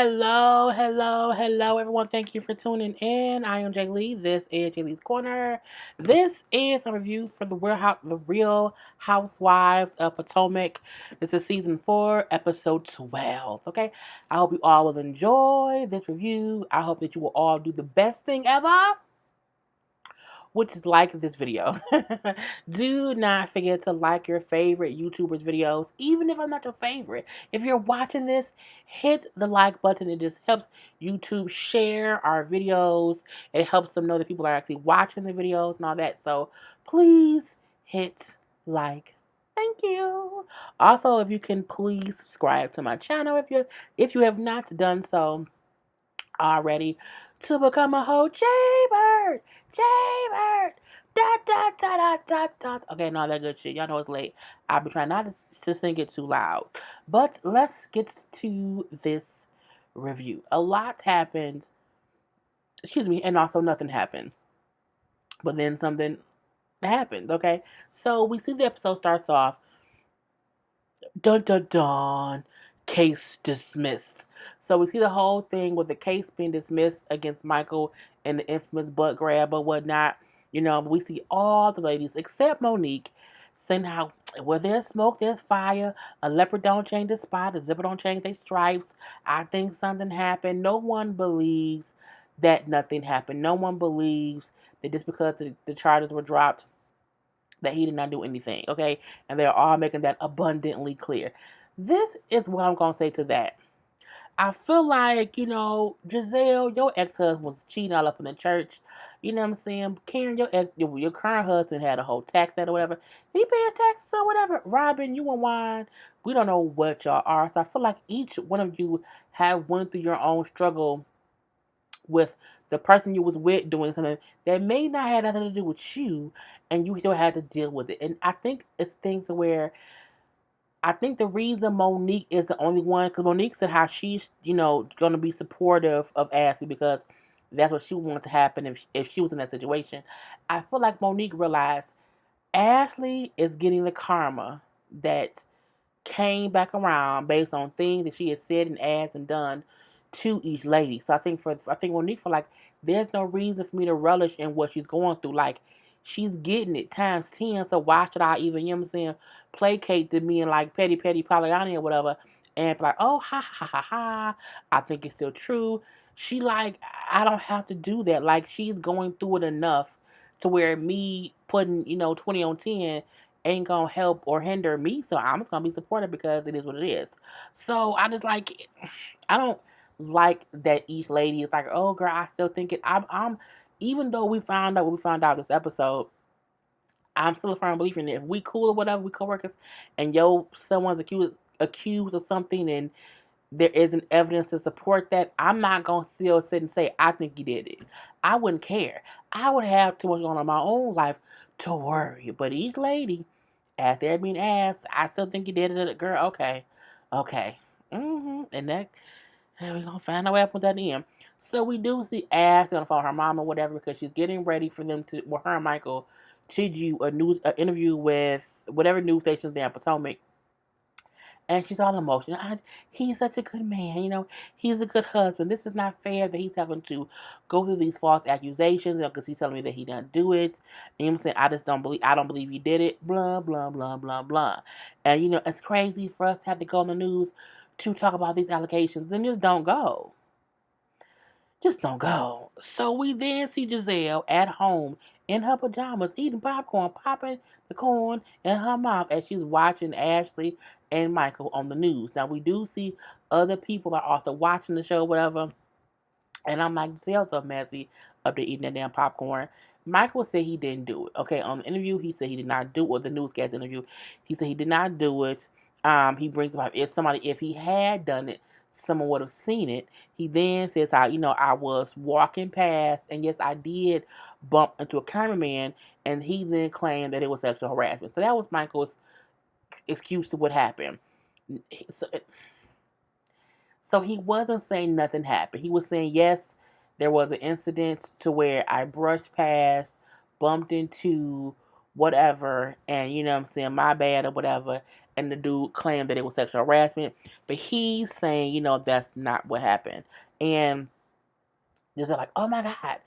Hello, everyone. Thank you for tuning in. I am JayLee. This is JLeesCorner. This is a review for the Real Housewives of Potomac. This is season 4, episode 12. Okay, I hope you all will enjoy this review. I hope that you will all do the best thing ever, which is like this video. Do not forget to like your favorite YouTubers' videos, even if I'm not your favorite. If you're watching this, hit the like button. It just helps YouTube share our videos. It helps them know that people are actually watching the videos and all that. So please hit like. Thank you. Also, if you can please subscribe to my channel if you have not done so already, to become a whole JayBird. Da. Okay, no, that good shit. Y'all know it's late. I've been trying not to sing it too loud. But let's get to this review. A lot happened. Excuse me, and also nothing happened. But then something happened, okay? So we see the episode starts off. Dun dun dun. Case dismissed. So we see the whole thing with the case being dismissed against Michael and the infamous butt grab or whatnot. We see all the ladies except Monique saying how where there's smoke, there's fire. A leopard don't change the spot. A zipper don't change their stripes. I think something happened. No one believes that nothing happened. No one believes that just because the charges were dropped that he did not do anything, okay? And they're all making that abundantly clear. This is what I'm going to say to that. I feel like, Giselle, your ex-husband was cheating all up in the church. You know what I'm saying? Karen, your current husband had a whole tax that or whatever. He paid his taxes or whatever. Robin, you and Wine, we don't know what y'all are. So I feel like each one of you have went through your own struggle with the person you was with doing something that may not have nothing to do with you, and you still had to deal with it. And I think it's things where I think the reason Monique is the only one, because Monique said how she's, going to be supportive of Ashley because that's what she wanted to happen if she was in that situation. I feel like Monique realized Ashley is getting the karma that came back around based on things that she had said and asked and done to each lady. So I think Monique feel like there's no reason for me to relish in what she's going through. Like, she's getting it times 10. So why should I even, placate to me and like petty Pollyanna or whatever and be like, oh ha. I think it's still true. She like, I don't have to do that. Like, she's going through it enough to where me putting, 20 on 10 ain't gonna help or hinder me. So I'm just gonna be supportive because it is what it is. So I don't like that each lady is like, oh girl, I still think it. I'm even though we found out this episode, I'm still a firm believer in it. If we cool or whatever, we coworkers, and someone's accused of something and there isn't evidence to support that, I'm not gonna still sit and say I think he did it. I wouldn't care. I would have too much going on in my own life to worry. But each lady, as they're being asked, I still think he did it. Girl, okay. And that, and we're gonna find out what happened with that in. So we do see Ash gonna follow her mom or whatever because she's getting ready for them to, her and Michael, to do an interview with whatever news station there in Potomac. And she's all emotional. He's such a good man, He's a good husband. This is not fair that he's having to go through these false accusations, because he's telling me that he didn't do it. And I'm saying, I don't believe he did it. Blah, blah, blah, blah, blah. And, it's crazy for us to have to go on the news to talk about these allegations. Then just don't go. Just don't go. So we then see Giselle at home in her pajamas eating popcorn, popping the corn in her mouth as she's watching Ashley and Michael on the news. Now we do see other people are also watching the show, whatever. And I'm like, Giselle's so messy up there eating that damn popcorn. Michael said he didn't do it. Okay, on the interview, he said he did not do it. Or the newscast interview, he said he did not do it. He brings up if he had done it, someone would have seen it. He then says how, I was walking past, and yes, I did bump into a cameraman, and he then claimed that it was sexual harassment. So that was Michael's excuse to what happened. So, so he wasn't saying nothing happened. He was saying, yes, there was an incident to where I brushed past, bumped into whatever, and, my bad or whatever. and the dude claimed that it was sexual harassment, but he's saying, that's not what happened. And they're like, oh my God.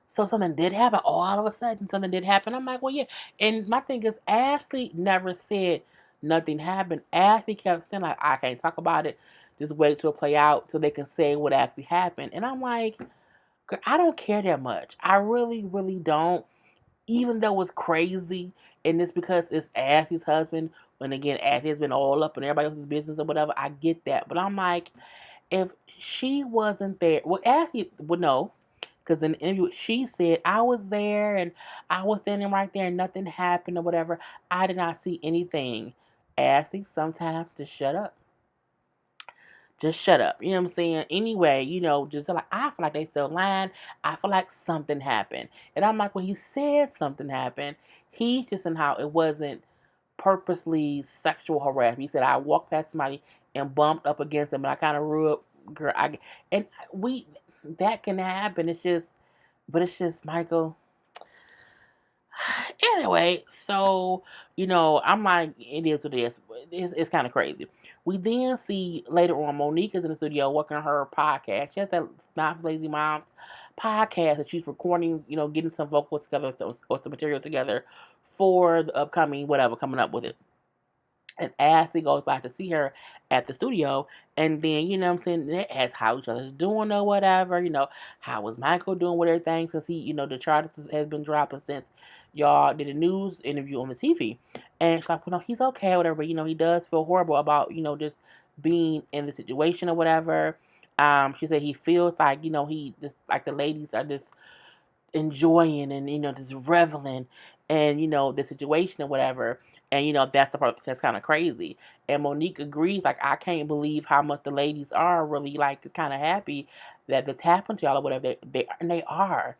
So something did happen. All of a sudden, something did happen. I'm like, well, yeah. And my thing is, Ashley never said nothing happened. Ashley kept saying, like, I can't talk about it. Just wait till it play out so they can say what actually happened. And I'm like, I don't care that much. I really, really don't. Even though it's crazy, and it's because it's Ashley's husband. When again, Ashley has been all up in everybody else's business or whatever. I get that. But I'm like, if she wasn't there, well, Ashley would know. Because in the interview, she said, I was there and I was standing right there and nothing happened or whatever. I did not see anything. Ashley, sometimes just shut up. Just shut up. You know what I'm saying? Anyway, just like, I feel like they still lying. I feel like something happened. And I'm like, when he said something happened, he just somehow it wasn't purposely sexual harassment. He said, I walked past somebody and bumped up against them and I kind of rubbed, girl. And that can happen. But it's just, Michael. Anyway, so I'm like, it is what it is. It's kind of crazy. We then see later on Monique is in the studio working on her podcast. She has that Not for Lazy Moms podcast that she's recording. Getting some vocals together or some material together for the upcoming whatever coming up with it. And Ashley goes back to see her at the studio, and then, what I'm saying, they ask how each other's doing or whatever, how was Michael doing with everything since he, the charges has been dropping since y'all did a news interview on the TV. And she's like, well, no, he's okay or whatever, but, he does feel horrible about, just being in the situation or whatever. She said he feels like, he just, like the ladies are just enjoying and just reveling and the situation or whatever. And that's the part that's kind of crazy. And Monique agrees, like, I can't believe how much the ladies are really like kind of happy that this happened to y'all or whatever. They are.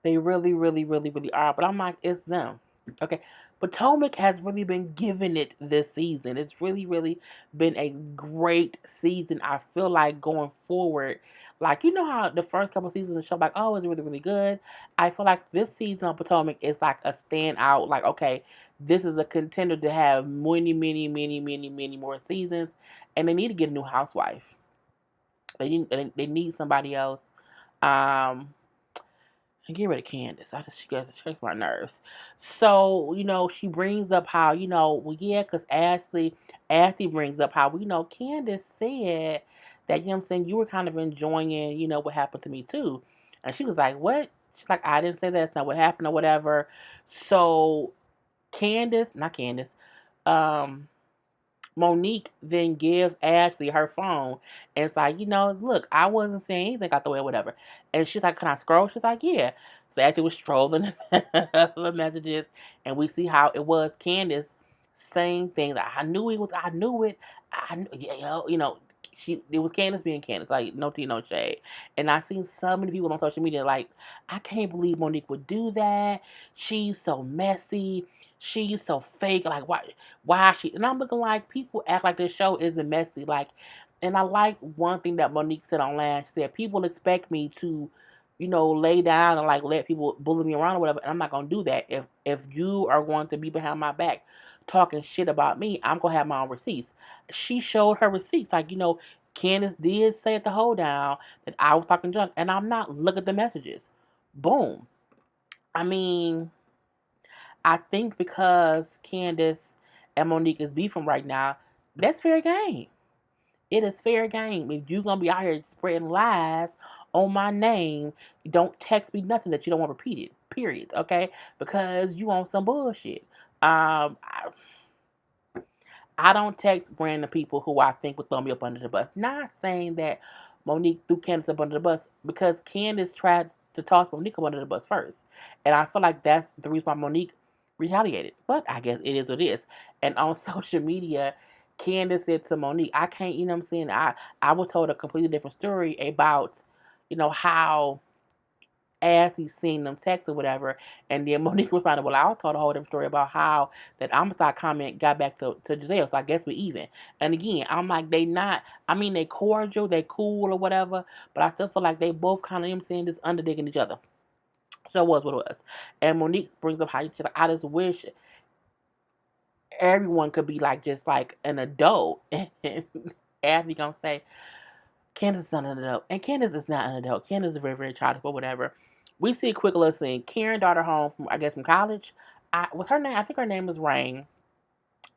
They really, really, really, really are. But I'm like, it's them. Okay. Potomac has really been giving it this season. It's really, really been a great season. I feel like going forward, like, how the first couple seasons of the show, like, oh, it's really, really good. I feel like this season on Potomac is like a standout. Like, okay, this is a contender to have many, many, many, many, many more seasons. And they need to get a new housewife. They need somebody else. And get rid of Candace. She gets shakes my nerves. So, she brings up how, well, yeah, because Ashley brings up how, Candace said that, what I'm saying, you were kind of enjoying, what happened to me too. And she was like, what? She's like, I didn't say that's not what happened or whatever. So, not Candace, Monique then gives Ashley her phone and it's like, look, I wasn't saying anything out the way or whatever. And she's like, can I scroll? She's like, yeah. So Ashley was trolling the messages and we see how it was Candace saying things. Like, I knew it. Yeah, it was Candace being Candace, like no tea, no shade. And I seen so many people on social media like, I can't believe Monique would do that. She's so messy. She's so fake. Like, why she? And I'm looking like people act like this show isn't messy. Like, and I like one thing that Monique said online. She said people expect me to, lay down and like let people bully me around or whatever. And I'm not gonna do that. If you are going to be behind my back talking shit about me, I'm gonna have my own receipts. She showed her receipts. Like, Candace did say at the hold down that I was talking junk, and I'm not. Look at the messages. Boom. I mean, I think because Candace and Monique is beefing right now, that's fair game. It is fair game. If you're gonna be out here spreading lies on my name, don't text me nothing that you don't want repeated. Period. Okay? Because you want some bullshit. I don't text random people who I think would throw me up under the bus. Not saying that Monique threw Candace up under the bus because Candace tried to toss Monique up under the bus first. And I feel like that's the reason why Monique retaliated. But I guess it is what it is. And on social media, Candace said to Monique, I can't, what I'm saying? I was told a completely different story about, how as he's seeing them text or whatever. And then Monique responded, well, I was told a whole different story about how that Amistad comment got back to Giselle. So I guess we even. And again, I'm like, they cordial, they cool or whatever. But I still feel like they both kind of, saying, just underdigging each other. So it was what it was. And Monique brings up how she's like, I just wish everyone could be like just like an adult. And Ashley gonna say, Candace is not an adult. And Candace is not an adult. Candace is very, very childish, but whatever. We see a quick little scene. Karen daughter home from, I guess, from college. What's her name? I think her name was Rain.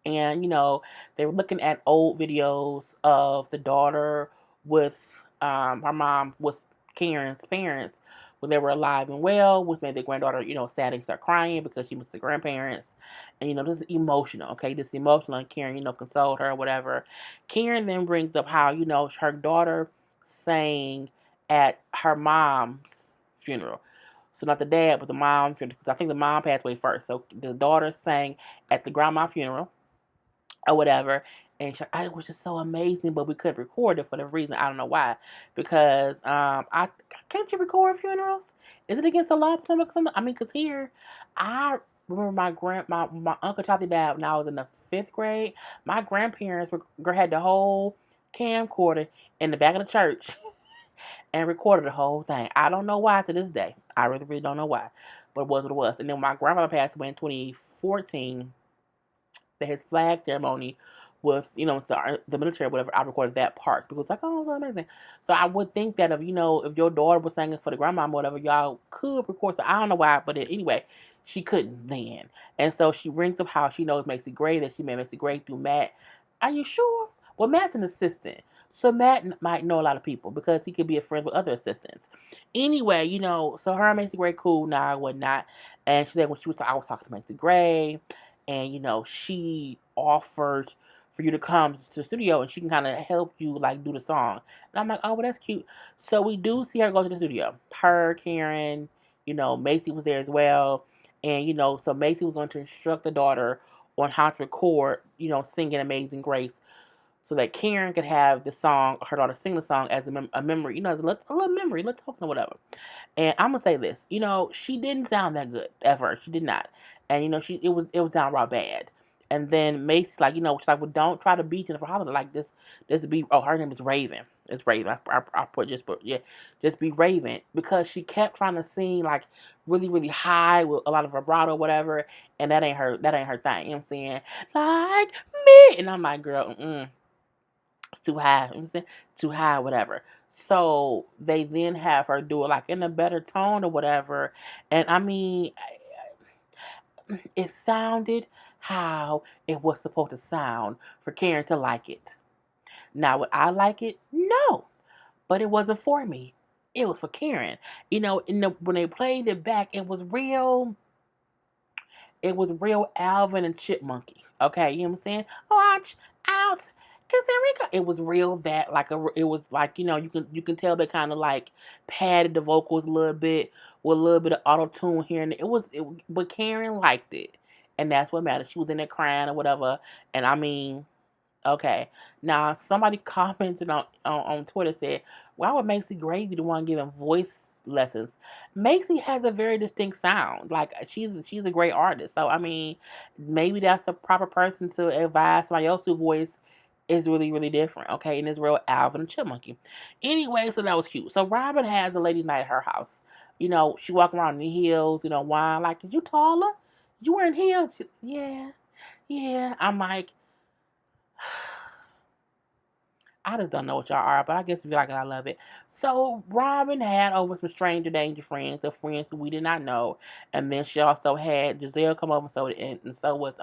And they were looking at old videos of the daughter with her mom with Karen's parents when they were alive and well, which made the granddaughter sad and start crying because she missed the grandparents. And this is emotional. Okay, this is emotional, and Karen consoled her or whatever. Karen then brings up how her daughter sang at her mom's funeral. So not the dad, but the mom funeral, because I think the mom passed away first. So the daughter sang at the grandma funeral or whatever. And she's like, it was just so amazing, but we couldn't record it for the reason. I don't know why. Because I can't you record funerals? Is it against the law or something? I mean, because here, I remember my Uncle Charlie died when I was in the 5th grade. My grandparents had the whole camcorder in the back of the church and recorded the whole thing. I don't know why to this day. I really, really don't know why. But it was what it was. And then my grandmother passed away in 2014, his flag ceremony with the military or whatever. I recorded that part because like, oh, so amazing. So I would think that if if your daughter was singing for the grandma or whatever, y'all could record. So I don't know why, but anyway, she couldn't then. And so she brings up how she knows Macy Gray, that she met Macy Gray through Matt. Are you sure? Well, Matt's an assistant, so Matt might know a lot of people because he could be a friend with other assistants. Anyway, so her and Macy Gray cool now and whatnot. And she said when I was talking to Macy Gray, and she offered for you to come to the studio and she can kind of help you like do the song. And I'm like, oh, well, that's cute. So we do see her go to the studio. Her, Karen, Macy was there as well. And so Macy was going to instruct the daughter on how to record singing Amazing Grace, so that Karen could have the song, her daughter sing the song as a memory, as a little memory, let's talk or whatever. And I'm gonna say this, she didn't sound that good at first. She did not, and it was downright bad. And then Macy's like, she's like, well, don't try to beat Jennifer Holliday like this. This be, oh, her name is Raven. It's Raven. I just be Raven, because she kept trying to sing like really, really high with a lot of vibrato, or whatever, and that ain't her. That ain't her thing. You know what I'm saying? Like me, and I'm like, girl, it's too high. You know what I'm saying? Too high, whatever. So they then have her do it like in a better tone or whatever. And I mean, it sounded how it was supposed to sound for Karen to like it. Now, would I like it? No. But it wasn't for me. It was for Karen. When they played it back, it was real Alvin and Chipmunky. Okay, you know what I'm saying? Watch out. Cause there we go. It was real that it was like you can tell they kind of like padded the vocals a little bit with a little bit of auto tune here and but Karen liked it, and that's what mattered. She was in there crying or whatever, and I mean, okay. Now somebody commented on Twitter, said, "Why would Macy Gray be the one giving voice lessons?" Macy has a very distinct sound. Like she's a great artist. So I mean, maybe that's the proper person to advise somebody else whose voice is really, really different. Okay, and it's real Alvin and Chipmunky. Anyway, so that was cute. So Robin has a lady night at her house. She walking around in the heels. Wine like, "Is you taller? You wearing heels?" Yeah, yeah. I'm like, I just don't know what y'all are, but I guess if you like it, I love it. So Robin had over some stranger danger friends, the friends who we did not know, and then she also had Giselle come over, and so was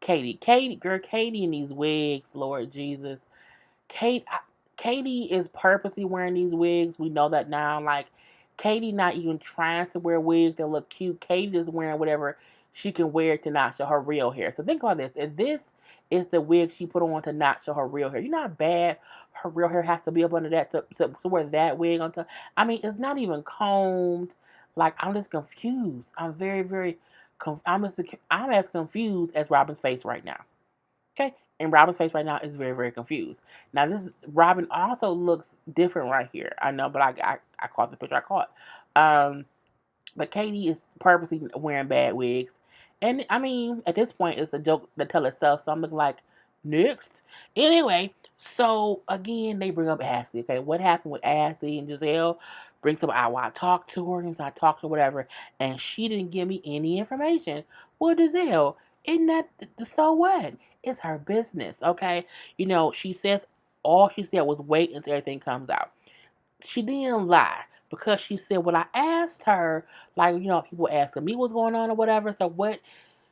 Katie. Katie in these wigs, Lord Jesus. Katie is purposely wearing these wigs. We know that now. Like, Katie not even trying to wear wigs that look cute. Katie is wearing whatever she can wear to not show her real hair. So think about this. If this is the wig she put on to not show her real hair, you know how bad her real hair has to be up under that to wear that wig on top? I mean, it's not even combed. Like, I'm just confused. I'm very, very I'm as confused as Robin's face right now. Okay? And Robin's face right now is very, very confused. Now, Robin also looks different right here. I know, but I caught the picture I caught. But Katie is purposely wearing bad wigs. And, I mean, at this point, it's a joke that tell itself. So I'm looking like, next. Anyway, so, again, they bring up Ashley. Okay, what happened with Ashley and Giselle? Brings up, I talked to her, and so I talked to her, whatever. And she didn't give me any information. Well, Giselle, Isn't that so what? It's her business, okay? She says all she said was wait until everything comes out. She didn't lie because she said when I asked her, like, people asking me what's going on or whatever, so what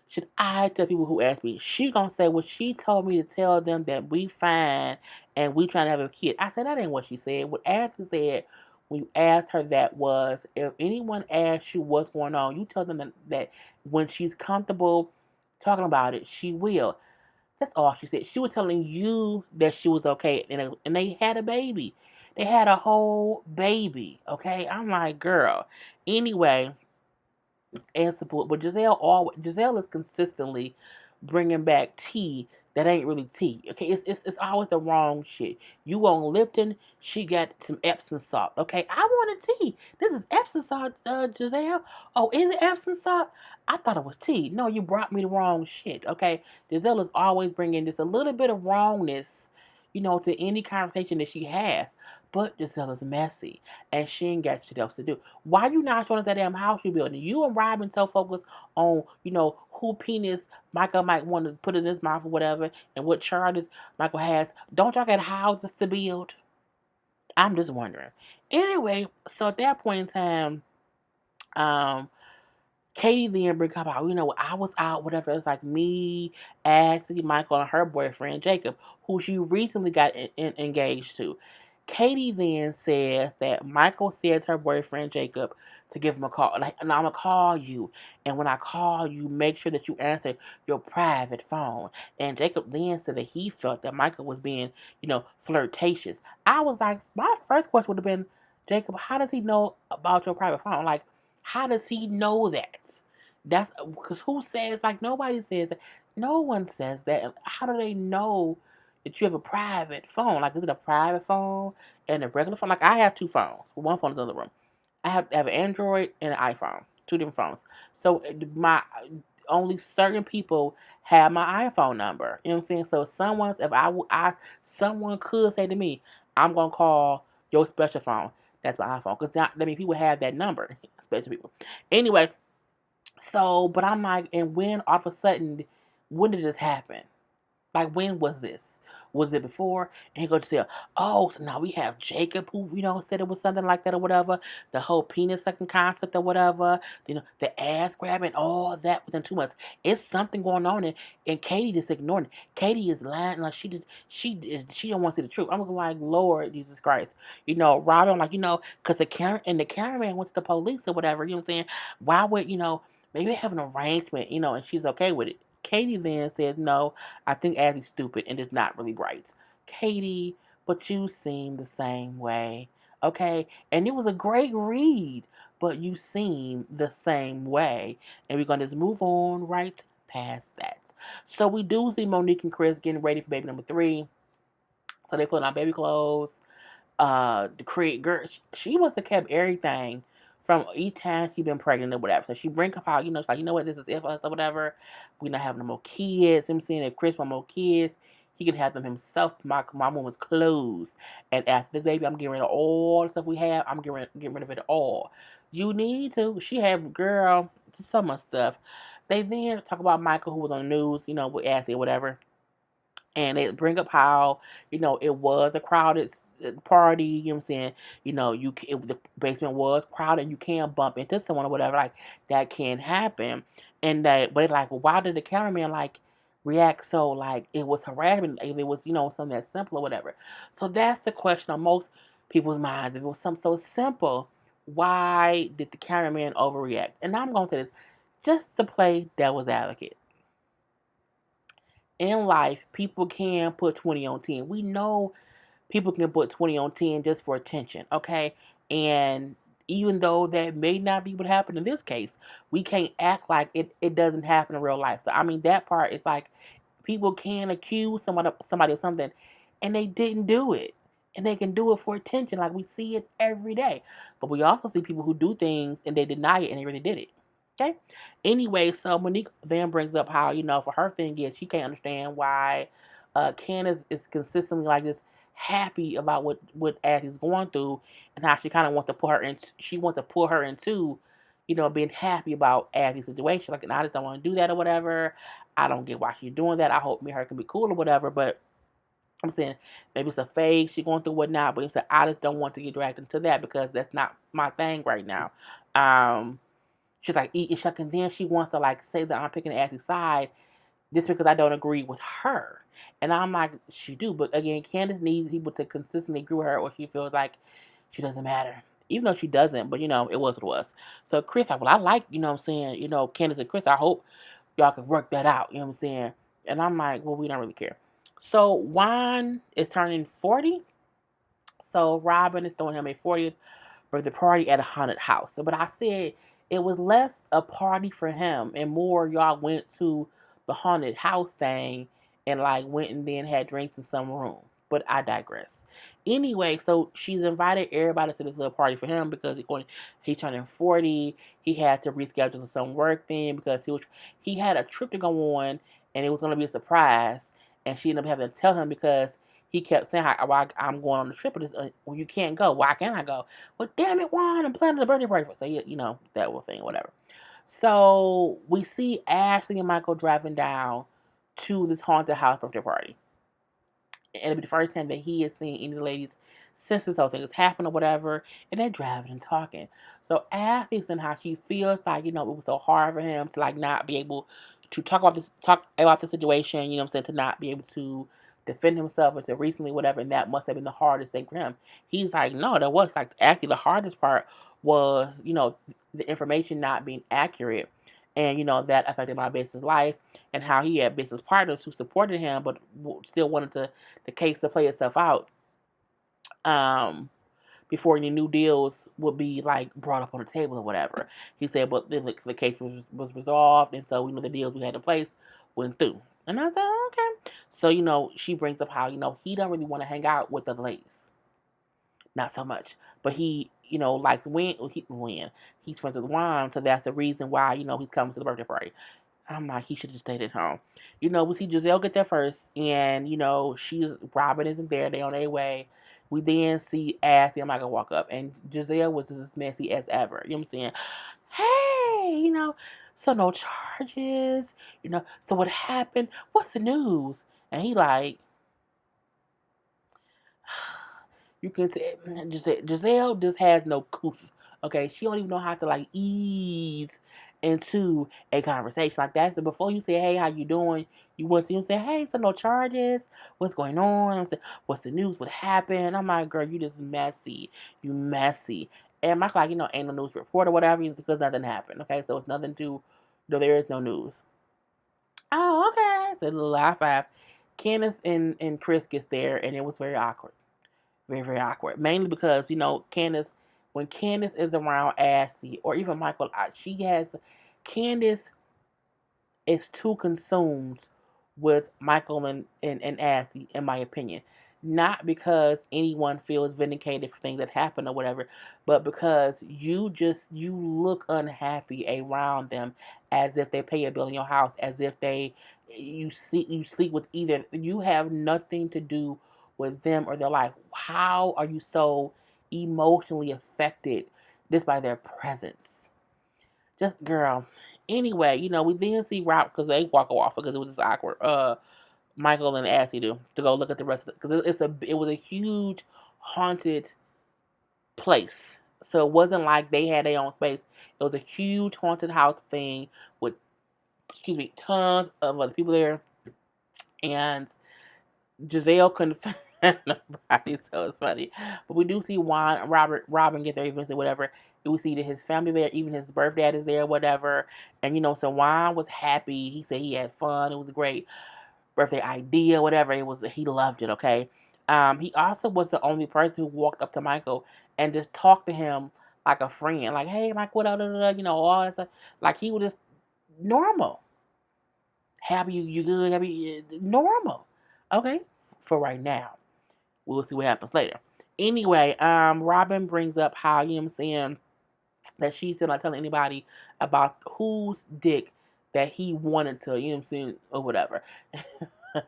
should I tell people who ask me? She gonna say, well, she told me to tell them that we fine and we trying to have a kid. I said, that ain't what she said. What Ashley said when you asked her that was, if anyone asks you what's going on, you tell them that when she's comfortable talking about it, she will. That's all she said. She was telling you that she was okay, and they had a baby. They had a whole baby, okay? I'm like, girl. Anyway, and support. But Giselle is consistently bringing back tea that ain't really tea. Okay, it's always the wrong shit. You want Lipton, she got some Epsom salt. Okay, I wanted tea. This is Epsom salt, Giselle. Oh, is it Epsom salt? I thought it was tea. No, you brought me the wrong shit. Okay, Giselle is always bringing just a little bit of wrongness, to any conversation that she has. But Giselle is messy, and she ain't got shit else to do. Why you not showing us that damn house you building? You and Robin so focused on, who penis Michael might want to put in his mouth or whatever, and what charges Michael has. Don't y'all got houses to build? I'm just wondering. Anyway, so at that point in time, um, Katie then bring up out, I was out, whatever. It's like me, Ashley, Michael, and her boyfriend, Jacob, who she recently got engaged to. Katie then says that Michael said to her boyfriend, Jacob, to give him a call. Like, and I'm going to call you. And when I call you, make sure that you answer your private phone. And Jacob then said that he felt that Michael was being, flirtatious. I was like, my first question would have been, Jacob, how does he know about your private phone? Like, how does he know that? That's because who says, like, nobody says that. No one says that. How do they know that you have a private phone? Like, is it a private phone and a regular phone? Like, I have two phones. One phone is in the room. I have an Android and an iPhone, two different phones. So my only certain people have my iPhone number. You know what I'm saying? So someone could say to me, I'm gonna call your special phone. That's my iPhone, because not I mean people have that number, special people. Anyway, so but I'm like, and when all of a sudden, when did this happen? Like, when was this? Was it before? And he goes to say, oh, so now we have Jacob who, said it was something like that or whatever. The whole penis sucking concept or whatever. The ass grabbing, all that within 2 months. It's something going on, and Katie just ignoring it. Katie is lying, like she don't want to see the truth. I'm like, Lord Jesus Christ. Robin, like, because the cameraman went to the police or whatever, you know what I'm saying? Why would, maybe have an arrangement, and she's okay with it. Katie then says, no, I think Ashley's stupid and is not really bright. Katie, but you seem the same way. Okay? And it was a great read, but you seem the same way. And we're going to just move on right past that. So we do see Monique and Chris getting ready for baby number 3. So they put on baby clothes. The create girl, she must have kept everything from each time she been pregnant or whatever. So she bring up out, it's like, what, this is it for us or whatever. We not having no more kids. I'm saying if Chris want more kids, he can have them himself. My woman's clothes. And after this baby, I'm getting rid of all the stuff we have. I'm getting rid of it all. You need to. She have, girl, so much stuff. They then talk about Michael, who was on the news, with Ashley or whatever. And they bring up how, it was a crowded party, you know what I'm saying? The basement was crowded, you can't bump into someone or whatever, like, that can happen. And but they're like, well, why did the cameraman, like, react so, like, it was harassment, if it was, something that's simple or whatever. So that's the question on most people's minds. If it was something so simple, why did the cameraman overreact? And I'm going to say this, just to play devil's advocate. In life, people can put 20 on 10. We know people can put 20 on 10 just for attention, okay? And even though that may not be what happened in this case, we can't act like it doesn't happen in real life. So, I mean, that part is like, people can accuse somebody of something, and they didn't do it. And they can do it for attention, like we see it every day. But we also see people who do things, and they deny it, and they really did it. Okay. Anyway, so Monique then brings up how, for her thing is she can't understand why Candace is consistently like this happy about what Ashley's going through, and how she kind of wants to put her in. She wants to pull her into, being happy about Abby's situation. Like, and I just don't want to do that or whatever. I don't get why she's doing that. I hope me and her can be cool or whatever. But I'm saying maybe it's a phase she going through whatnot. But I'm saying I just don't want to get dragged into that because that's not my thing right now. She's like eating shuck, and then she wants to like say that I'm picking Abby's side just because I don't agree with her. And I'm like, she do. But again, Candace needs people to consistently agree with her or she feels like she doesn't matter. Even though she doesn't, but it was what it was. So Chris, like, well, I like, what I'm saying, Candace and Chris, I hope y'all can work that out, you know what I'm saying? And I'm like, well, we don't really care. So Juan is turning 40. So Robin is throwing him a 40th birthday party at a haunted house. But I said it was less a party for him and more y'all went to the haunted house thing and like went and then had drinks in some room. But I digress. Anyway, so she's invited everybody to this little party for him because he's turning 40. He had to reschedule some work thing because he had a trip to go on and it was going to be a surprise. And she ended up having to tell him because he kept saying, "Why I'm going on the trip, but well, you can't go. Why can't I go? Well, damn it, Juan, I'm planning a birthday party for." So, that whole thing, whatever. So, we see Ashley and Michael driving down to this haunted house birthday party. And it'll be the first time that he has seen any of the ladies since this whole thing has happened or whatever. And they're driving and talking. So, Ashley's and how she feels like, it was so hard for him to, like, not be able to talk about the situation, to not be able to defend himself until recently, whatever, and that must have been the hardest thing for him. He's like, no, that was like actually the hardest part was, the information not being accurate. And, that affected my business life and how he had business partners who supported him but still wanted the case to play itself out before any new deals would be like brought up on the table or whatever. He said, but the case was resolved, and so the deals we had in place went through. And I said, okay. So she brings up how he don't really want to hang out with the ladies, not so much, but he likes when he's friends with Juan, so that's the reason why he's coming to the birthday party. I'm like, he should have stayed at home. We see Giselle get there first, and Robin isn't there. They on their way. We then see Ashley. I'm not gonna walk up, and Giselle was just as messy as ever. You know what I'm saying? Hey, so no charges. So what happened? What's the news? And he like, you can say Giselle just has no couth. Okay, she don't even know how to like ease into a conversation like that. So before you say, "Hey, how you doing?" You want to say, "Hey, so no charges. What's going on?" I'm saying, "What's the news? What happened?" I'm like, "Girl, you just messy. You messy." And Michael like, ain't no news report or whatever because nothing happened. Okay, so it's nothing to. No, there is no news. Oh, okay. So a little high five. Candace and Chris gets there, and it was very awkward. Very, very awkward. Mainly because, Candace, when Candace is around Ashley or even Michael, Candace is too consumed with Michael and Ashley, in my opinion. Not because anyone feels vindicated for things that happen or whatever, but because you look unhappy around them as if they pay a bill in your house, as if you sleep with either. You have nothing to do with them or their life. How are you so emotionally affected just by their presence? Just girl. Anyway, we then see Rob because they walk off because it was just awkward. Michael and Ashley do to go look at the rest of it because it was a huge haunted place. So it wasn't like they had their own space. It was a huge haunted house thing with tons of other people there, and Giselle couldn't find nobody, so it's funny. But we do see Robin get there eventually, whatever. We see that his family there, even his birth dad is there, whatever. And so Juan was happy. He said he had fun. It was a great birthday idea, whatever. He loved it. Okay. He also was the only person who walked up to Michael and just talked to him like a friend, like, "Hey, Mike, what up?" All that stuff. Like he was just normal. Happy you good? Happy normal. Okay, for right now. We'll see what happens later. Anyway, Robin brings up how, I'm saying, that she's still not telling anybody about whose dick that he wanted to, I'm saying, or whatever.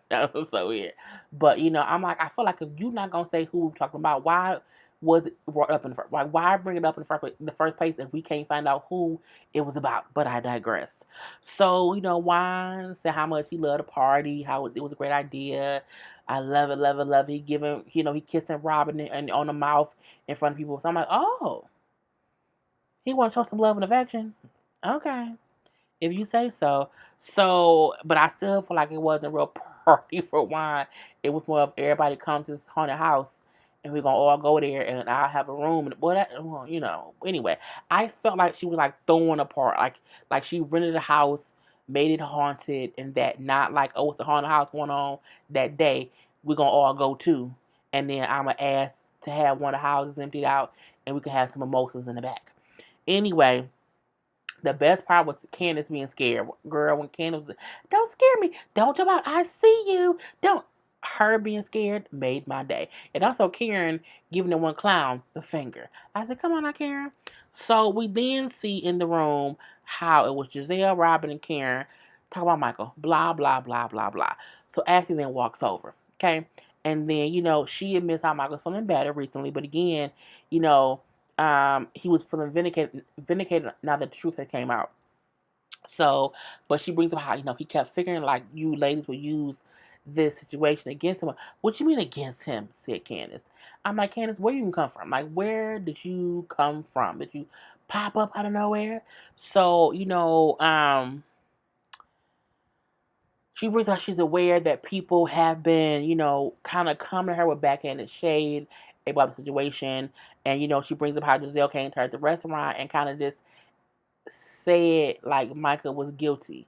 That was so weird. But, I'm like, I feel like if you're not going to say who we're talking about, why was brought up in the first? Like, why bring it up in the first place if we can't find out who it was about? But I digress. So, Juan said how much he loved the party, how it was a great idea. I love it, love it, love it. He giving, he kissing Robin and on the mouth in front of people. So I'm like, oh, he want to show some love and affection. Okay, if you say so. So, but I still feel like it wasn't a real party for wine. It was more of everybody comes to this haunted house and we're going to all go there and I'll have a room. And, well, anyway, I felt like she was like throwing a part. Like she rented a house, made it haunted, and that not like, oh, it's the haunted house going on that day. We're going to all go too. And then I'm going to ask to have one of the houses emptied out and we can have some mimosas in the back. Anyway, the best part was Candace being scared. Girl, when Candace was, don't scare me. Don't jump out. I see you. Don't. Her being scared made my day. And also Karen giving the one clown the finger. I said, come on now, Karen. So we then see in the room how it was Giselle, Robin, and Karen talk about Michael. Blah, blah, blah, blah, blah. So Ashley then walks over. Okay. And then, she admits how Michael's feeling better recently. But again, he was feeling vindicated now that the truth had came out. So, but she brings up how, he kept figuring like you ladies would use this situation against him. What you mean against him? Said Candace. I'm like, Candace, where you even come from? Like, where did you come from? Did you pop up out of nowhere? So, she brings out she's aware that people have been, kind of coming to her with backhanded shade about the situation. And, she brings up how Giselle came to her at the restaurant and kind of just said like Michael was guilty,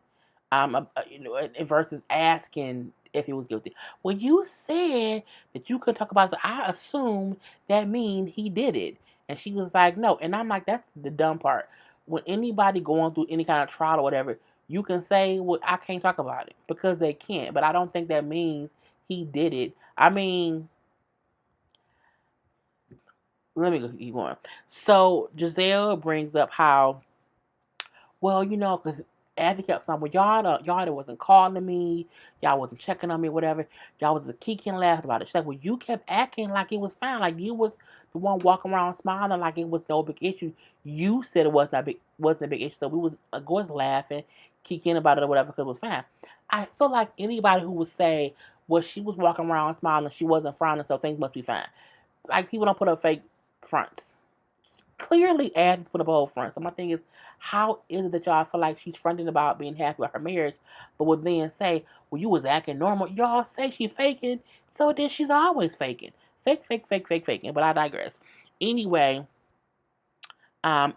versus asking if he was guilty. When you said that you could talk about it, I assumed that mean he did it, and she was like, no. And I'm like, that's the dumb part. When anybody going through any kind of trial or whatever, you can say, well, I can't talk about it because they can't. But I don't think that means he did it. I mean, let me keep going. So Giselle brings up how, well, because Abby kept saying, well, y'all wasn't calling me, y'all wasn't checking on me, whatever. Y'all was kicking and laughing about it. She's like, well, you kept acting like it was fine, like you was the one walking around smiling like it was no big issue. You said it wasn't a big issue, so we was of course laughing, kicking about it or whatever because it was fine. I feel like anybody who would say, well, she was walking around smiling, she wasn't frowning, so things must be fine. Like people don't put up fake fronts. Clearly Abby's put up a whole front. So my thing is, how is it that y'all feel like she's fronting about being happy with her marriage, but would then say, well, you was acting normal. Y'all say she's faking, so then she's always faking. Fake, fake, fake, fake, faking. But I digress. Anyway, while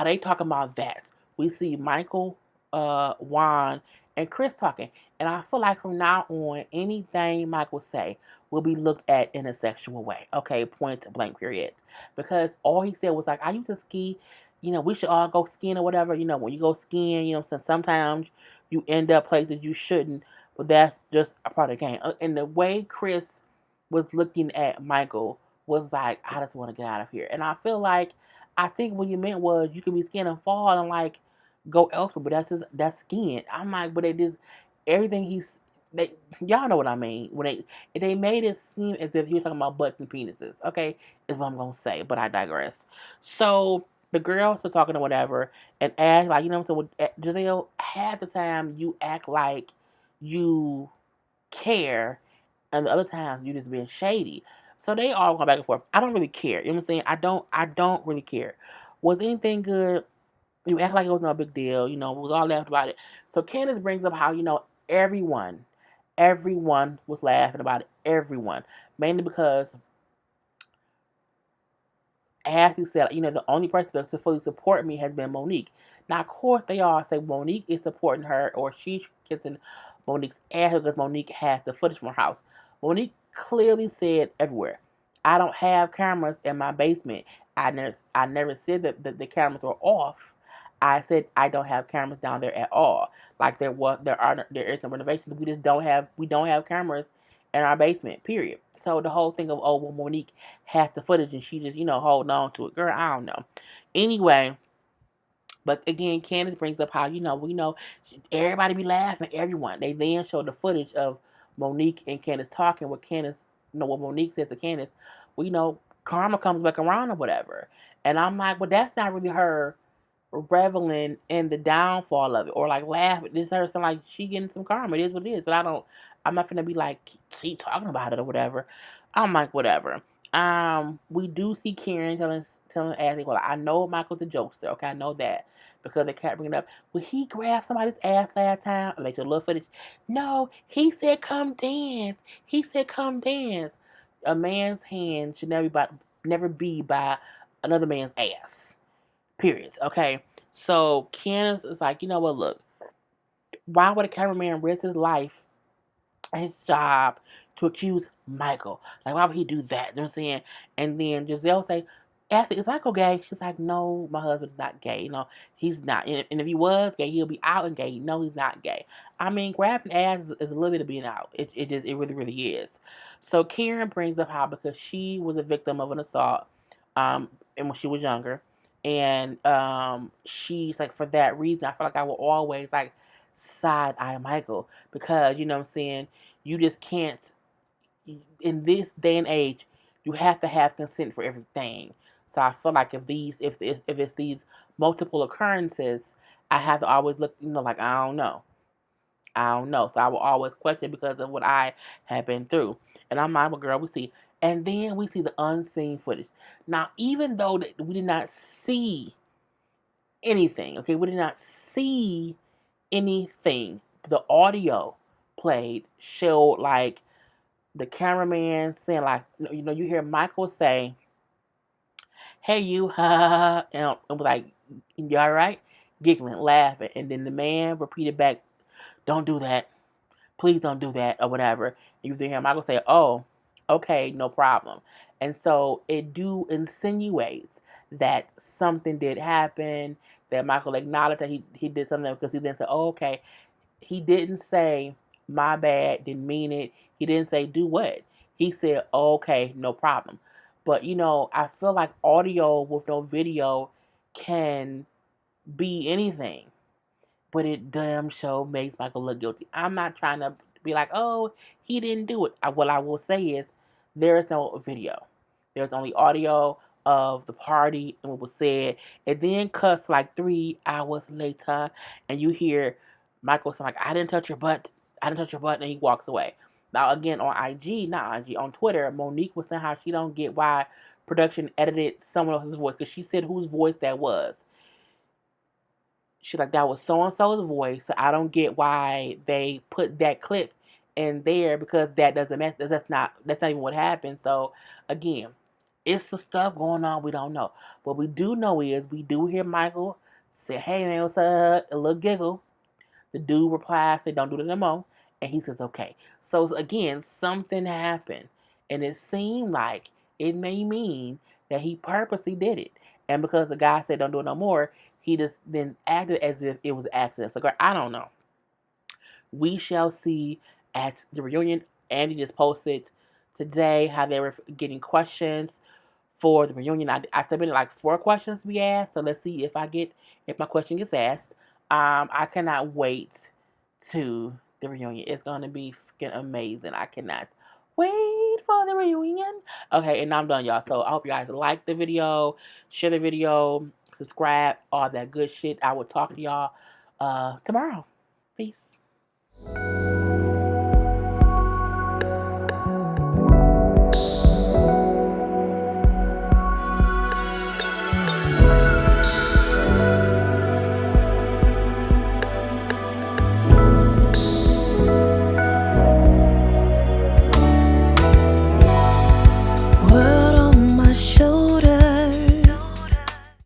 they talking about that, we see Michael, Juan, and Chris talking. And I feel like from now on, anything Michael say will be looked at in a sexual way. Okay, point blank, period. Because all he said was like, I used to ski. We should all go skiing or whatever. When you go skiing, sometimes you end up places you shouldn't. But that's just a part of the game. And the way Chris was looking at Michael was like, I just want to get out of here. And I think what you meant was you could be skiing and fall and like go elsewhere, but that's skiing. I'm like, but everything y'all know what I mean. When they made it seem as if he was talking about butts and penises. Okay, is what I'm gonna say, but I digress. So the girls are talking or whatever and act like, so with Giselle, half the time you act like you care and the other times you just being shady. So they all go back and forth. I don't really care. You know what I'm saying? I don't really care. Was anything good? You act like it was no big deal. We was all laughed about it. So Candace brings up how, everyone was laughing about it. Everyone. Mainly because as he said, the only person to fully support me has been Monique. Now, of course, they all say Monique is supporting her or she's kissing Monique's ass because Monique has the footage from her house. Monique clearly said everywhere, I don't have cameras in my basement. I never said that the cameras were off. I said I don't have cameras down there at all. Like there is no renovations. We don't have cameras in our basement, period. So the whole thing of, oh, well, Monique has the footage and she just, holding on to it. Girl, I don't know. Anyway, but again, Candace brings up how, everybody be laughing, everyone. They then show the footage of Monique and Candace talking with Candace, what Monique says to Candace. Well, karma comes back around or whatever. And I'm like, well, that's not really her reveling in the downfall of it or like laughing. This her sound like she getting some karma. It is what it is. But I'm not gonna be like keep talking about it or whatever. I'm like whatever. We do see Karen telling Ashley, well, I know Michael's a jokester. Okay, I know that because they kept bringing it up. Well, he grabbed somebody's ass last time. And they took a little footage. No, he said come dance. He said come dance. A man's hand should never be by another man's ass. Periods. Okay. So Candace is like, you know what? Look, why would a cameraman risk his life and his job to accuse Michael? Like, why would he do that? You know what I'm saying? And then Giselle say, Ashley, is Michael gay? She's like, no, my husband's not gay. You know, he's not. And if he was gay, he'll be out and gay. No, he's not gay. I mean, grabbing ass is a little bit of being out. It really, really is. So Karen brings up how because she was a victim of an assault, and when she was younger, and she's like, for that reason, I feel like I will always like side eye Michael because you know what I'm saying. You just can't in this day and age. You have to have consent for everything. So I feel like if it's these multiple occurrences, I have to always look, you know, like I don't know. I don't know. So I will always question because of what I have been through. And I'm like, well, girl, we see. And then we see the unseen footage. Now, even though that we did not see anything, okay, we did not see anything. The audio played showed like the cameraman saying like, you know, you hear Michael say, hey, you, ha, ha, ha, and it was like, you all right? Giggling, laughing. And then the man repeated back, don't do that. Please don't do that or whatever. And you hear Michael say, oh, okay, no problem. And so it do insinuates that something did happen, that Michael acknowledged that he did something because he then said, oh, okay. He didn't say, my bad, didn't mean it. He didn't say, do what? He said, oh, okay, no problem. But, you know, I feel like audio with no video can be anything. But it damn sure makes Michael look guilty. I'm not trying to be like, oh, he didn't do it. What I will say is there is no video. There's only audio of the party and what was said. It then cuts like 3 hours later, and you hear Michael saying like, I didn't touch your butt. I didn't touch your butt, and he walks away. Now again on on Twitter, Monique was saying how she don't get why production edited someone else's voice because she said whose voice that was. She's like, that was so and so's voice. So I don't get why they put that clip in there because that doesn't match. That's not even what happened. So again, it's some stuff going on we don't know. What we do know is we do hear Michael say, "Hey man, what's up?" A little giggle. The dude replies, "Say don't do that no more," and he says, "Okay." So again, something happened, and it seemed like it may mean that he purposely did it, and because the guy said don't do it no more, he just then acted as if it was an accident. So I don't know. We shall see at the reunion. Andy just posted today how they were getting questions for the reunion. I submitted like 4 questions to be asked. So let's see if my question gets asked. I cannot wait to the reunion. It's gonna be freaking amazing. I cannot wait for the reunion. Okay, and I'm done, y'all. So I hope you guys like the video, share the video, subscribe, all that good shit. I will talk to y'all tomorrow. Peace.